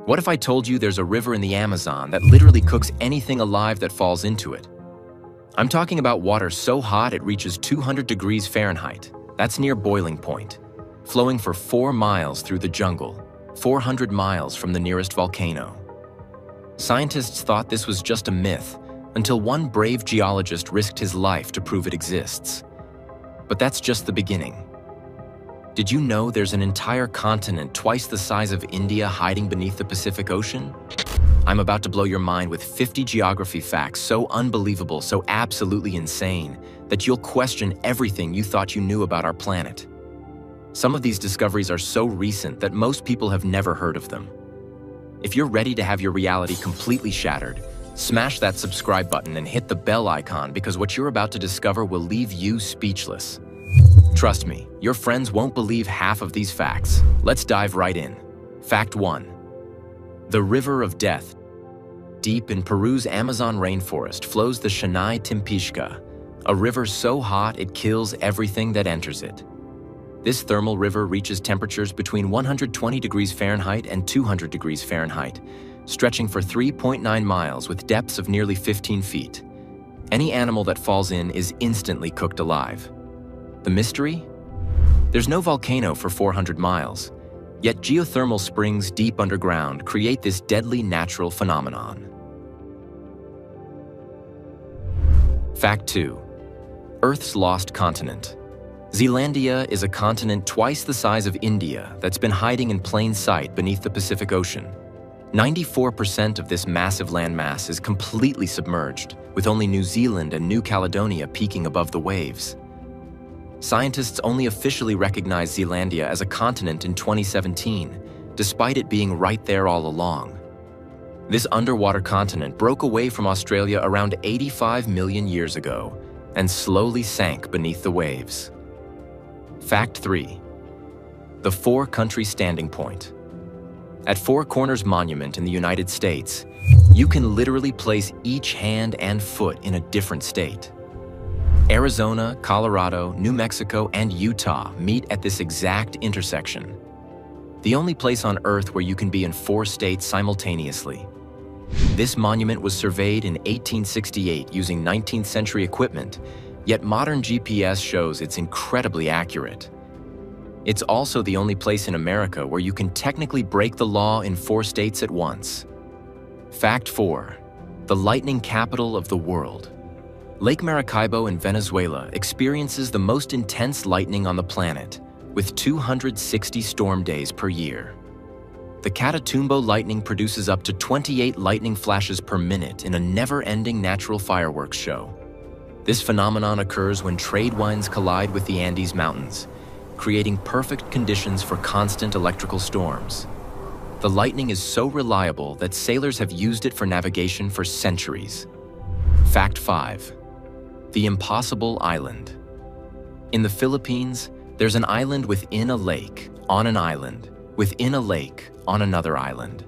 What if I told you there's a river in the Amazon that literally cooks anything alive that falls into it? I'm talking about water so hot it reaches 200 degrees Fahrenheit. That's near boiling point, flowing for 4 miles through the jungle, 400 miles from the nearest volcano. Scientists thought this was just a myth until one brave geologist risked his life to prove it exists. But that's just the beginning. Did you know there's an entire continent twice the size of India hiding beneath the Pacific Ocean? I'm about to blow your mind with 50 geography facts so unbelievable, so absolutely insane, that you'll question everything you thought you knew about our planet. Some of these discoveries are so recent that most people have never heard of them. If you're ready to have your reality completely shattered, smash that subscribe button and hit the bell icon, because what you're about to discover will leave you speechless. Trust me, your friends won't believe half of these facts. Let's dive right in. Fact 1. The River of Death. Deep in Peru's Amazon rainforest flows the Shanai Timpishka, a river so hot it kills everything that enters it. This thermal river reaches temperatures between 120 degrees Fahrenheit and 200 degrees Fahrenheit, stretching for 3.9 miles with depths of nearly 15 feet. Any animal that falls in is instantly cooked alive. The mystery? There's no volcano for 400 miles, yet geothermal springs deep underground create this deadly natural phenomenon. Fact 2. Earth's lost continent. Zealandia is a continent twice the size of India that's been hiding in plain sight beneath the Pacific Ocean. 94% of this massive landmass is completely submerged, with only New Zealand and New Caledonia peeking above the waves. Scientists only officially recognized Zealandia as a continent in 2017, despite it being right there all along. This underwater continent broke away from Australia around 85 million years ago and slowly sank beneath the waves. Fact 3. The Four-Country Standing Point. At Four Corners Monument in the United States, you can literally place each hand and foot in a different state. Arizona, Colorado, New Mexico, and Utah meet at this exact intersection. The only place on Earth where you can be in 4 states simultaneously. This monument was surveyed in 1868 using 19th century equipment, yet modern GPS shows it's incredibly accurate. It's also the only place in America where you can technically break the law in 4 states at once. Fact 4. The lightning capital of the world. Lake Maracaibo in Venezuela experiences the most intense lightning on the planet, with 260 storm days per year. The Catatumbo lightning produces up to 28 lightning flashes per minute in a never-ending natural fireworks show. This phenomenon occurs when trade winds collide with the Andes Mountains, creating perfect conditions for constant electrical storms. The lightning is so reliable that sailors have used it for navigation for centuries. Fact 5. The Impossible Island. In the Philippines, there's an island within a lake, on an island, within a lake, on another island.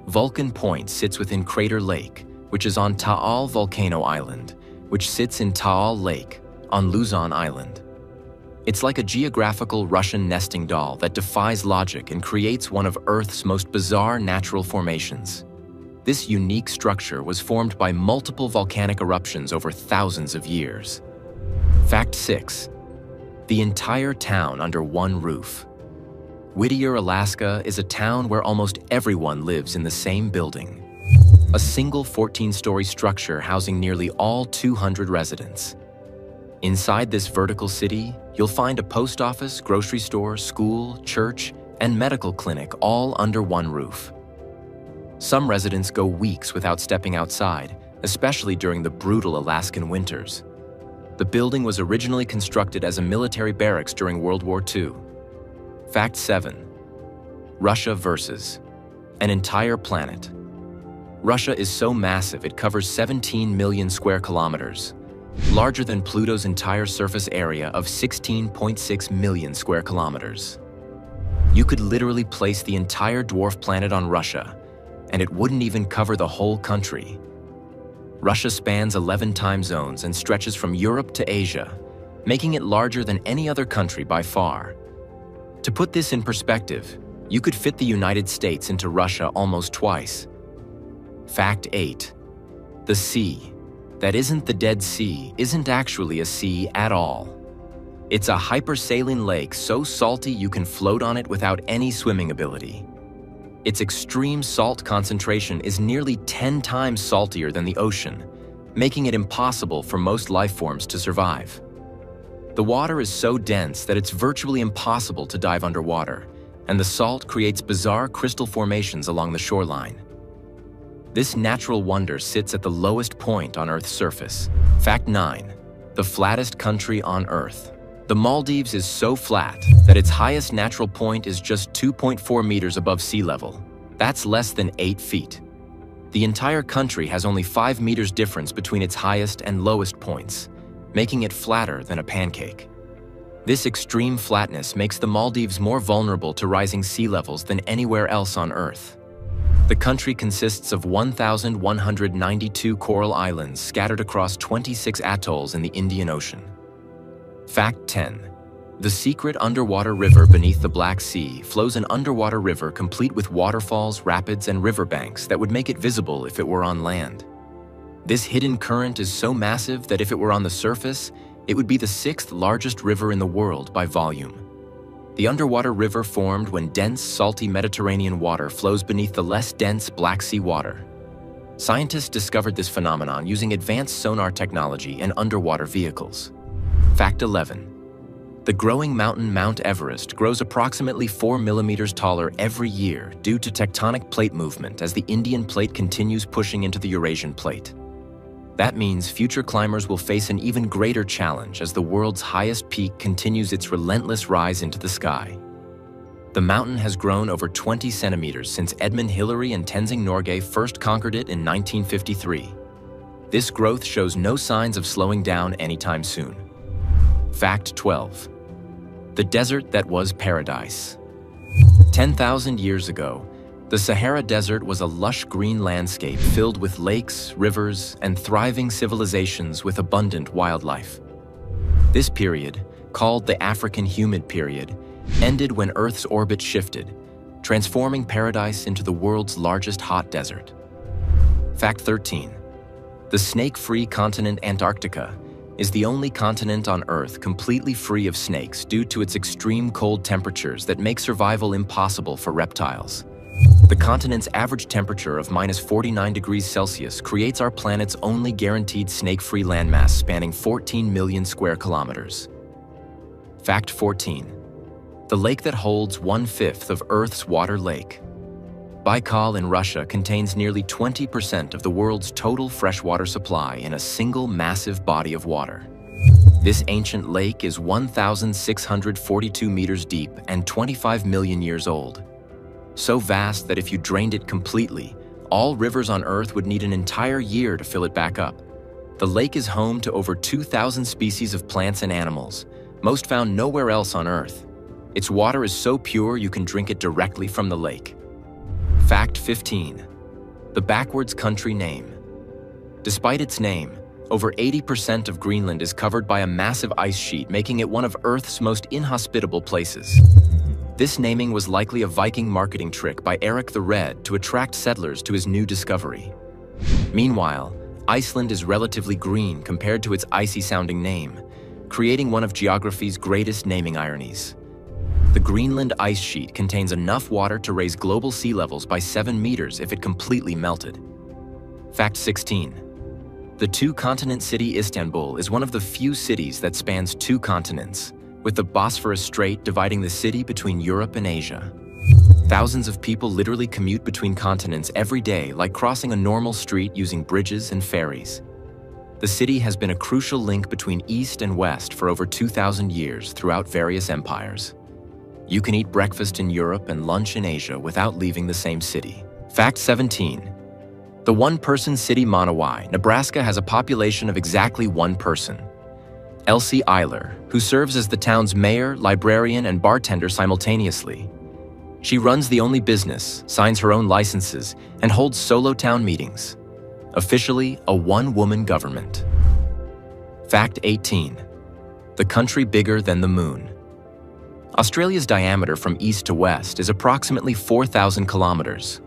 Vulcan Point sits within Crater Lake, which is on Taal Volcano Island, which sits in Taal Lake, on Luzon Island. It's like a geographical Russian nesting doll that defies logic and creates one of Earth's most bizarre natural formations. This unique structure was formed by multiple volcanic eruptions over thousands of years. Fact 6. The entire town under one roof. Whittier, Alaska is a town where almost everyone lives in the same building. A single 14-story structure housing nearly all 200 residents. Inside this vertical city, you'll find a post office, grocery store, school, church, and medical clinic all under one roof. Some residents go weeks without stepping outside, especially during the brutal Alaskan winters. The building was originally constructed as a military barracks during World War II. Fact 7. Russia versus an entire planet. Russia is so massive it covers 17 million square kilometers, larger than Pluto's entire surface area of 16.6 million square kilometers. You could literally place the entire dwarf planet on Russia, and it wouldn't even cover the whole country. Russia spans 11 time zones and stretches from Europe to Asia, making it larger than any other country by far. To put this in perspective, You could fit the United States into Russia almost twice. Fact 8. The sea, that isn't the Dead Sea, isn't actually a sea at all. It's a hypersaline lake so salty you can float on it without any swimming ability. Its extreme salt concentration is nearly 10 times saltier than the ocean, making it impossible for most life forms to survive. The water is so dense that it's virtually impossible to dive underwater, and the salt creates bizarre crystal formations along the shoreline. This natural wonder sits at the lowest point on Earth's surface. Fact 9. The flattest country on Earth. The Maldives is so flat that its highest natural point is just 2.4 meters above sea level. That's less than 8 feet. The entire country has only 5 meters difference between its highest and lowest points, making it flatter than a pancake. This extreme flatness makes the Maldives more vulnerable to rising sea levels than anywhere else on Earth. The country consists of 1,192 coral islands scattered across 26 atolls in the Indian Ocean. Fact 10. The secret underwater river beneath the Black Sea flows an underwater river complete with waterfalls, rapids, and riverbanks that would make it visible if it were on land. This hidden current is so massive that if it were on the surface, it would be the 6th largest river in the world by volume. The underwater river formed when dense, salty Mediterranean water flows beneath the less dense Black Sea water. Scientists discovered this phenomenon using advanced sonar technology and underwater vehicles. Fact 11. The growing mountain Mount Everest grows approximately 4 millimeters taller every year due to tectonic plate movement as the Indian plate continues pushing into the Eurasian plate. That means future climbers will face an even greater challenge as the world's highest peak continues its relentless rise into the sky. The mountain has grown over 20 centimeters since Edmund Hillary and Tenzing Norgay first conquered it in 1953. This growth shows no signs of slowing down anytime soon. Fact 12. The desert that was paradise. 10,000 years ago, the Sahara Desert was a lush green landscape filled with lakes, rivers, and thriving civilizations with abundant wildlife. This period, called the African Humid Period, ended when Earth's orbit shifted, transforming paradise into the world's largest hot desert. Fact 13. The snake-free continent Antarctica is the only continent on Earth completely free of snakes due to its extreme cold temperatures that make survival impossible for reptiles. The continent's average temperature of -49 degrees Celsius creates our planet's only guaranteed snake-free landmass spanning 14 million square kilometers. Fact 14. The lake that holds 1/5 of Earth's water lake. Baikal in Russia contains nearly 20% of the world's total freshwater supply in a single massive body of water. This ancient lake is 1,642 meters deep and 25 million years old. So vast that if you drained it completely, all rivers on Earth would need an entire year to fill it back up. The lake is home to over 2,000 species of plants and animals, most found nowhere else on Earth. Its water is so pure you can drink it directly from the lake. Fact 15. The backwards country name. Despite its name, over 80% of Greenland is covered by a massive ice sheet, making it one of Earth's most inhospitable places. This naming was likely a Viking marketing trick by Eric the Red to attract settlers to his new discovery. Meanwhile, Iceland is relatively green compared to its icy-sounding name, creating one of geography's greatest naming ironies. The Greenland ice sheet contains enough water to raise global sea levels by 7 meters if it completely melted. Fact 16. The two-continent city Istanbul is one of the few cities that spans 2 continents, with the Bosphorus Strait dividing the city between Europe and Asia. Thousands of people literally commute between continents every day, like crossing a normal street using bridges and ferries. The city has been a crucial link between East and West for over 2,000 years throughout various empires. You can eat breakfast in Europe and lunch in Asia without leaving the same city. Fact 17. The one-person city Monowai, Nebraska has a population of exactly 1 person. Elsie Eiler, who serves as the town's mayor, librarian, and bartender simultaneously. She runs the only business, signs her own licenses, and holds solo town meetings. Officially, a one-woman government. Fact 18. The country bigger than the moon. Australia's diameter from east to west is approximately 4,000 kilometers,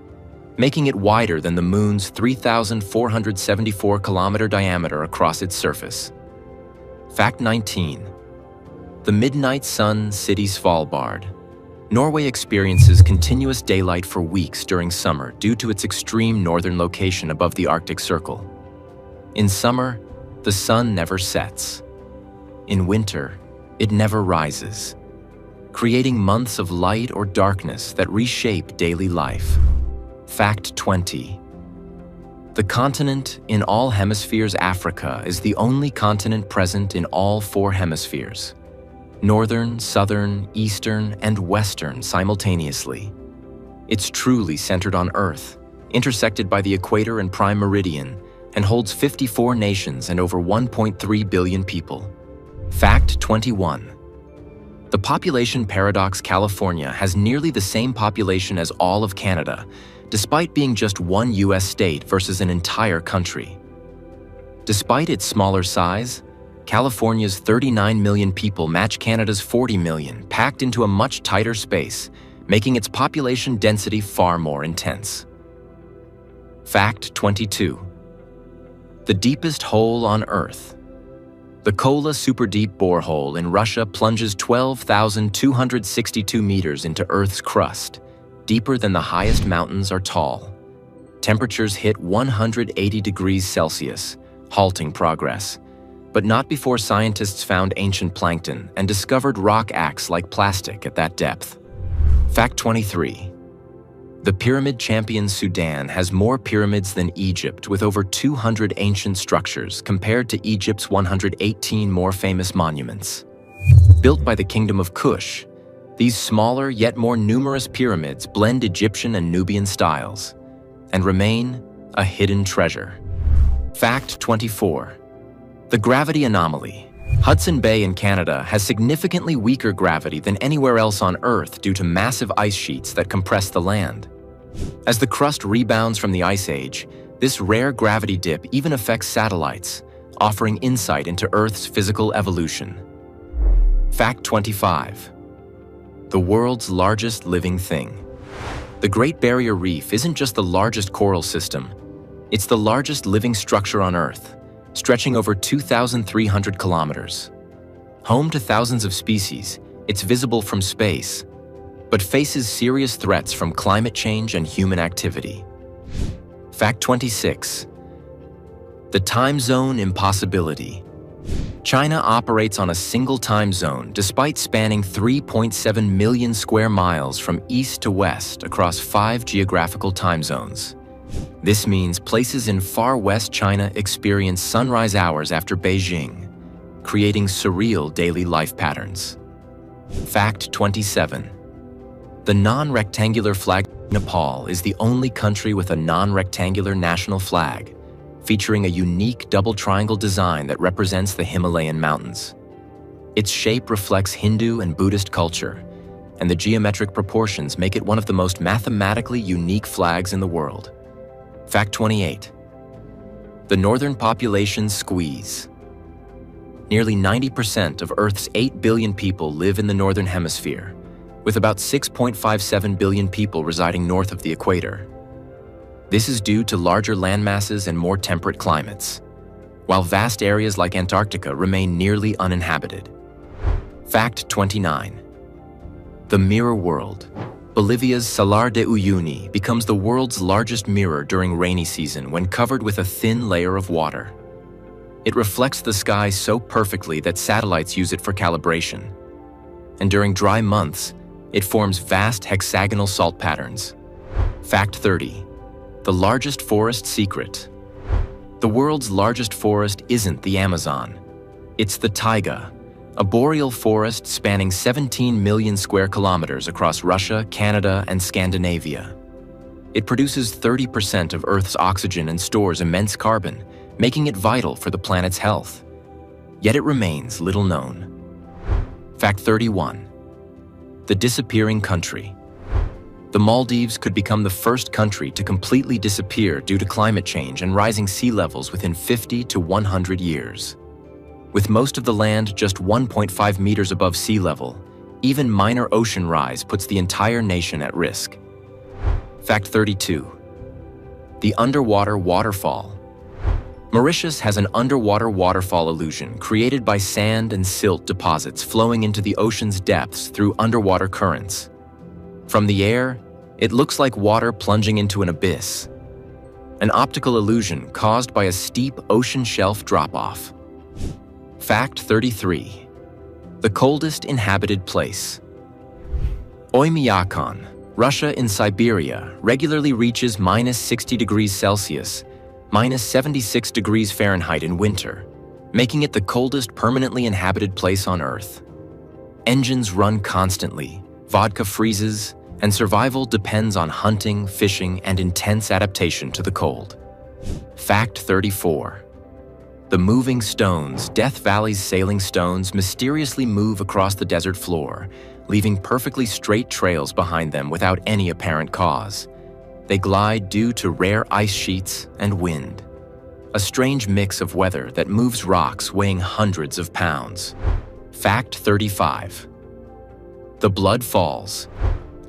making it wider than the Moon's 3,474-kilometer diameter across its surface. Fact 19. The Midnight Sun City Svalbard. Norway experiences continuous daylight for weeks during summer due to its extreme northern location above the Arctic Circle. In summer, the sun never sets. In winter, it never rises, creating months of light or darkness that reshape daily life. Fact 20. The continent in all hemispheres, Africa, is the only continent present in all 4 hemispheres: northern, southern, eastern, and western simultaneously. It's truly centered on Earth, intersected by the equator and prime meridian, and holds 54 nations and over 1.3 billion people. Fact 21. The population paradox: California has nearly the same population as all of Canada, despite being just one US state versus an entire country. Despite its smaller size, California's 39 million people match Canada's 40 million, packed into a much tighter space, making its population density far more intense. Fact 22. The deepest hole on Earth. The Kola superdeep borehole in Russia plunges 12,262 meters into Earth's crust, deeper than the highest mountains are tall. Temperatures hit 180 degrees Celsius, halting progress, but not before scientists found ancient plankton and discovered rock acts like plastic at that depth. Fact 23. The pyramid champion Sudan has more pyramids than Egypt, with over 200 ancient structures compared to Egypt's 118 more famous monuments. Built by the Kingdom of Kush, these smaller yet more numerous pyramids blend Egyptian and Nubian styles and remain a hidden treasure. Fact 24. The gravity anomaly. Hudson Bay in Canada has significantly weaker gravity than anywhere else on Earth due to massive ice sheets that compress the land. As the crust rebounds from the Ice Age, this rare gravity dip even affects satellites, offering insight into Earth's physical evolution. Fact 25. The world's largest living thing. The Great Barrier Reef isn't just the largest coral system, it's the largest living structure on Earth, stretching over 2,300 kilometers. Home to thousands of species, it's visible from space, but faces serious threats from climate change and human activity. Fact 26. The time zone impossibility. China operates on a single time zone despite spanning 3.7 million square miles from east to west across 5 geographical time zones. This means places in far west China experience sunrise hours after Beijing, creating surreal daily life patterns. Fact 27. The non-rectangular flag. Nepal is the only country with a non-rectangular national flag, featuring a unique double triangle design that represents the Himalayan mountains. Its shape reflects Hindu and Buddhist culture, and the geometric proportions make it one of the most mathematically unique flags in the world. Fact 28. The northern population squeeze. Nearly 90% of Earth's 8 billion people live in the northern hemisphere, with about 6.57 billion people residing north of the equator. This is due to larger landmasses and more temperate climates, while vast areas like Antarctica remain nearly uninhabited. Fact 29. The mirror world. Bolivia's Salar de Uyuni becomes the world's largest mirror during rainy season when covered with a thin layer of water. It reflects the sky so perfectly that satellites use it for calibration. And during dry months, it forms vast hexagonal salt patterns. Fact 30. The largest forest secret. The world's largest forest isn't the Amazon. It's the taiga, a boreal forest spanning 17 million square kilometers across Russia, Canada, and Scandinavia. It produces 30% of Earth's oxygen and stores immense carbon, making it vital for the planet's health. Yet it remains little known. Fact 31. The disappearing country. The Maldives could become the first country to completely disappear due to climate change and rising sea levels within 50 to 100 years. With most of the land just 1.5 meters above sea level, Even minor ocean rise puts the entire nation at risk. Fact 32. The underwater waterfall. Mauritius has an underwater waterfall illusion created by sand and silt deposits flowing into the ocean's depths through underwater currents. From the air, it looks like water plunging into an abyss. An optical illusion caused by a steep ocean shelf drop-off. Fact 33. The coldest inhabited place. Oymyakon, Russia in Siberia, regularly reaches -60 degrees Celsius, -76 degrees Fahrenheit in winter, making it the coldest permanently inhabited place on Earth. Engines run constantly, vodka freezes, and survival depends on hunting, fishing, and intense adaptation to the cold. Fact 34. The moving stones. Death Valley's sailing stones mysteriously move across the desert floor, leaving perfectly straight trails behind them without any apparent cause. They glide due to rare ice sheets and wind. A strange mix of weather that moves rocks weighing hundreds of pounds. Fact 35. The Blood Falls.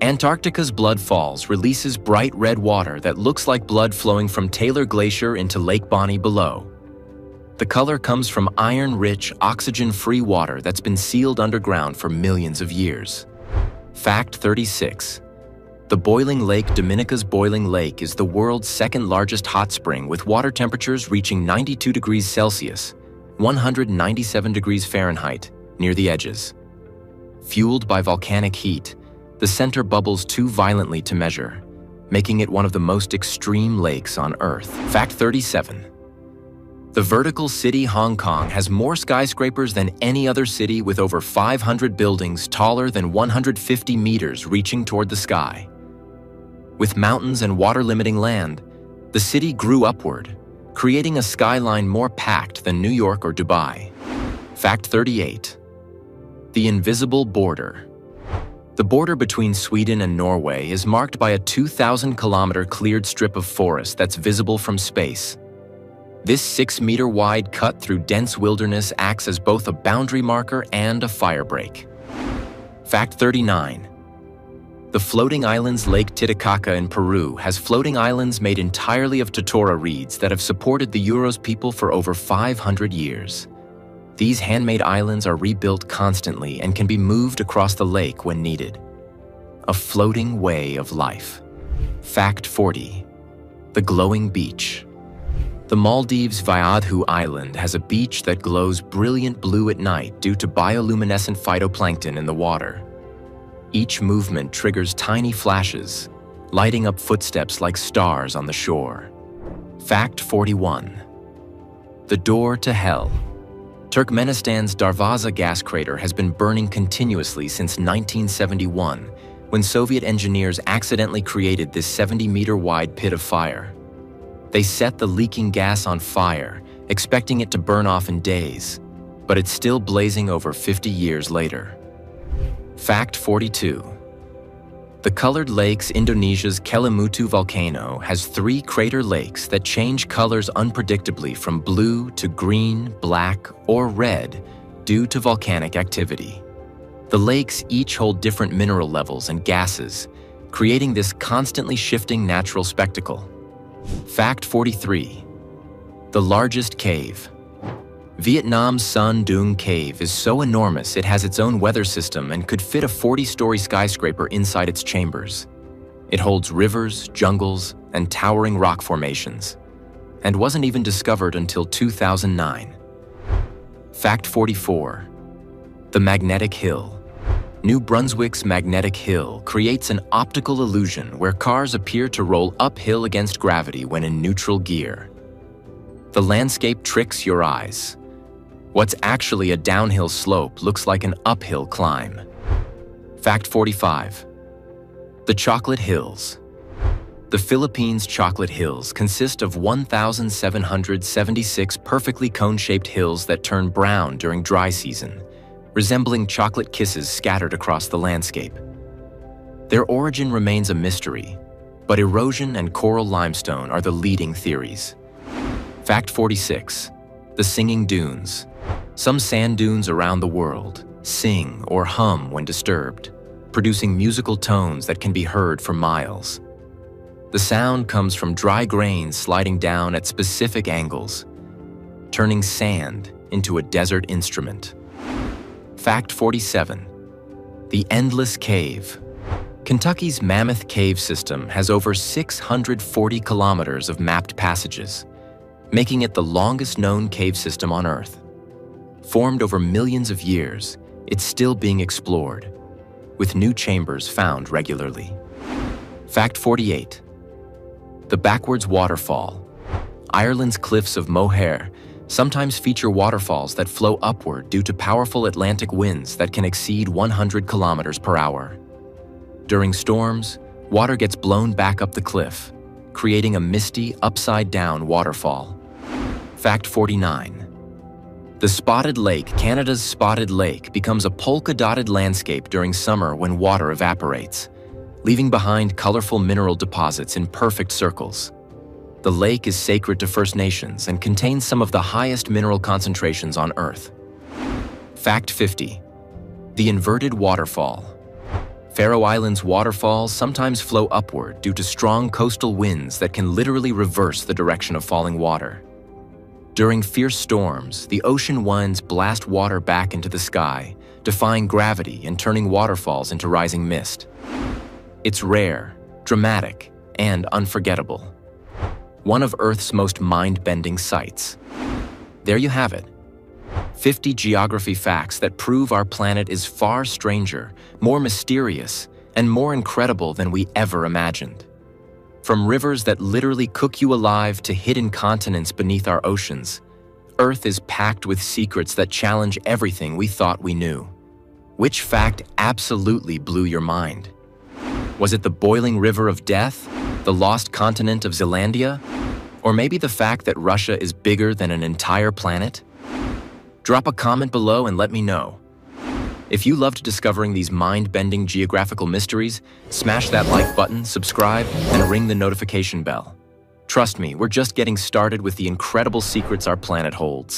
Antarctica's Blood Falls releases bright red water that looks like blood flowing from Taylor Glacier into Lake Bonny below. The color comes from iron-rich, oxygen-free water that's been sealed underground for millions of years. Fact 36. The Boiling Lake. Dominica's Boiling Lake is the world's second-largest hot spring with water temperatures reaching 92 degrees Celsius, 197 degrees Fahrenheit, near the edges. Fueled by volcanic heat, the center bubbles too violently to measure, making it one of the most extreme lakes on Earth. Fact 37. The vertical city Hong Kong has more skyscrapers than any other city, with over 500 buildings taller than 150 meters reaching toward the sky. With mountains and water-limiting land, the city grew upward, creating a skyline more packed than New York or Dubai. Fact 38. The invisible border. The border between Sweden and Norway is marked by a 2,000-kilometer cleared strip of forest that's visible from space. This 6-meter-wide cut through dense wilderness acts as both a boundary marker and a firebreak. Fact 39. The floating islands. Lake Titicaca in Peru has floating islands made entirely of totora reeds that have supported the Uros people for over 500 years. These handmade islands are rebuilt constantly and can be moved across the lake when needed. A floating way of life. Fact 40. The glowing beach. The Maldives' Vaadhu Island has a beach that glows brilliant blue at night due to bioluminescent phytoplankton in the water. Each movement triggers tiny flashes, lighting up footsteps like stars on the shore. Fact 41. The door to hell. Turkmenistan's Darvaza gas crater has been burning continuously since 1971, when Soviet engineers accidentally created this 70-meter-wide pit of fire. They set the leaking gas on fire, expecting it to burn off in days, but it's still blazing over 50 years later. Fact 42. The Colored Lakes. Indonesia's Kelimutu volcano has 3 crater lakes that change colors unpredictably from blue to green, black, or red due to volcanic activity. The lakes each hold different mineral levels and gases, creating this constantly shifting natural spectacle. Fact 43. The largest cave. Vietnam's Son Doong Cave is so enormous it has its own weather system and could fit a 40-story skyscraper inside its chambers. It holds rivers, jungles, and towering rock formations, and wasn't even discovered until 2009. Fact 44. The Magnetic Hill. New Brunswick's Magnetic Hill creates an optical illusion where cars appear to roll uphill against gravity when in neutral gear. The landscape tricks your eyes. What's actually a downhill slope looks like an uphill climb. Fact 45. The Chocolate Hills. The Philippines' Chocolate Hills consist of 1,776 perfectly cone-shaped hills that turn brown during dry season, resembling chocolate kisses scattered across the landscape. Their origin remains a mystery, but erosion and coral limestone are the leading theories. Fact 46. The Singing Dunes. Some sand dunes around the world, sing, or hum when disturbed, producing musical tones that can be heard for miles. The sound comes from dry grains sliding down at specific angles, turning sand into a desert instrument. Fact 47. The Endless Cave. Kentucky's Mammoth Cave system has over 640 kilometers of mapped passages, making it the longest known cave system on Earth. Formed over millions of years, it's still being explored, with new chambers found regularly. Fact 48. The Backwards Waterfall. Ireland's cliffs of Moher sometimes feature waterfalls that flow upward due to powerful Atlantic winds that can exceed 100 kilometers per hour. During storms, water gets blown back up the cliff, creating a misty, upside-down waterfall. Fact 49. The Spotted Lake, Canada's Spotted Lake, becomes a polka-dotted landscape during summer when water evaporates, leaving behind colorful mineral deposits in perfect circles. The lake is sacred to First Nations and contains some of the highest mineral concentrations on Earth. Fact 50. The Inverted Waterfall. Faroe Islands' waterfalls sometimes flow upward due to strong coastal winds that can literally reverse the direction of falling water. During fierce storms, the ocean winds blast water back into the sky, defying gravity and turning waterfalls into rising mist. It's rare, dramatic, and unforgettable. One of Earth's most mind-bending sights. There you have it. 50 geography facts that prove our planet is far stranger, more mysterious, and more incredible than we ever imagined. From rivers that literally cook you alive to hidden continents beneath our oceans, Earth is packed with secrets that challenge everything we thought we knew. Which fact absolutely blew your mind? Was it the boiling river of death, the lost continent of Zealandia, or maybe the fact that Russia is bigger than an entire planet? Drop a comment below and let me know. If you loved discovering these mind-bending geographical mysteries, smash that like button, subscribe, and ring the notification bell. Trust me, we're just getting started with the incredible secrets our planet holds.